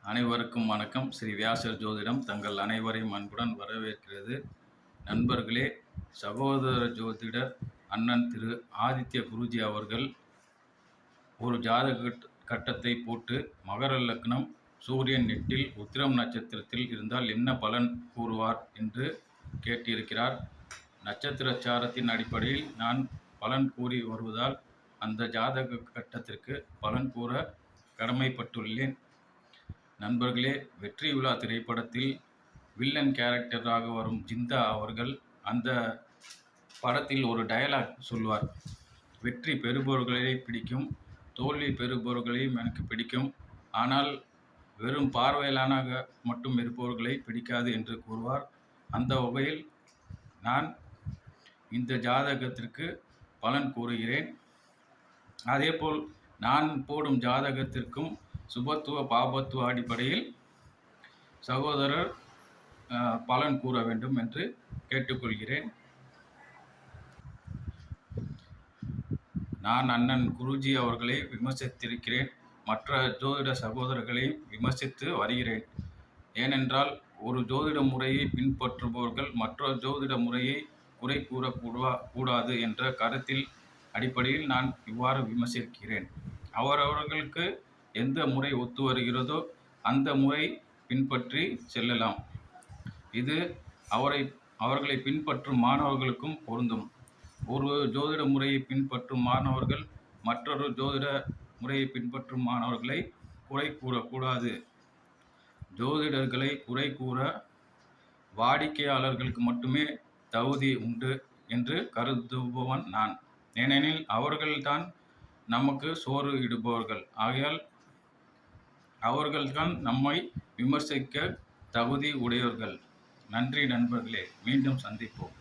அனைவருக்கும் வணக்கம். ஸ்ரீ வியாசர் ஜோதிடம் தங்கள் அனைவரையும் அன்புடன் வரவேற்கிறது. நண்பர்களே, சகோதர ஜோதிடர் அண்ணன் திரு ஆதித்ய குருஜி அவர்கள் ஒரு ஜாதக கட்டத்தை போட்டு மகர லக்னம், சூரியன் 8 உத்திரம் நட்சத்திரத்தில் இருந்தால் என்ன பலன் கூறுவார் என்று கேட்டிருக்கிறார். நட்சத்திர சாரத்தின் அடிப்படையில் நான் பலன் கூறி வருவதால் அந்த ஜாதக கட்டத்திற்கு பலன் கூற கடமைப்பட்டுள்ளேன். நண்பர்களே, வெற்றி விழா திரைப்படத்தில் வில்லன் கேரக்டராக வரும் ஜிந்தா அவர்கள் அந்த படத்தில் ஒரு டயலாக் சொல்வார். வெற்றி பெறுபவர்களை பிடிக்கும், தோல்வி பெறுபவர்களையும் எனக்கு பிடிக்கும், ஆனால் வெறும் பார்வையாளனாக மட்டும் இருப்பவர்களை பிடிக்காது என்று கூறுவார். அந்த வகையில் நான் இந்த ஜாதகத்திற்கு பலன் கூறுகிறேன். அதேபோல் நான் போடும் ஜாதகத்திற்கும் சுபத்துவ பாபத்துவ அடிப்படையில் சகோதரர் பலன் கூற வேண்டும் என்று கேட்டுக்கொள்கிறேன். நான் அண்ணன் குருஜி அவர்களை விமர்சித்திருக்கிறேன். மற்ற ஜோதிட சகோதரர்களையும் விமர்சித்து வருகிறேன். ஏனென்றால் ஒரு ஜோதிட முறையை பின்பற்றுபவர்கள் மற்ற ஜோதிட முறையை குறை கூறக்கூடாது என்ற கருத்தில் அடிப்படையில் நான் இவ்வாறு விமர்சிக்கிறேன். அவரவர்களுக்கு எந்த முறை ஒத்து வருகிறதோ அந்த முறை பின்பற்றி செல்லலாம். இது அவர்களை பின்பற்றும் மாணவர்களுக்கும் பொருந்தும். ஒரு ஜோதிட முறையை பின்பற்றும் மாணவர்கள் மற்றொரு ஜோதிட முறையை பின்பற்றும் மாணவர்களை குறை கூறக்கூடாது. ஜோதிடர்களை குறை கூற வாடிக்கையாளர்களுக்கு மட்டுமே தகுதி உண்டு என்று கருதுபவன் நான். ஏனெனில் அவர்கள்தான் நமக்கு சோறு இடுபவர்கள். ஆகையால் அவர்கள்தான் நம்மை விமர்சிக்க தகுதி உடையவர்கள். நன்றி நண்பர்களே, மீண்டும் சந்திப்போம்.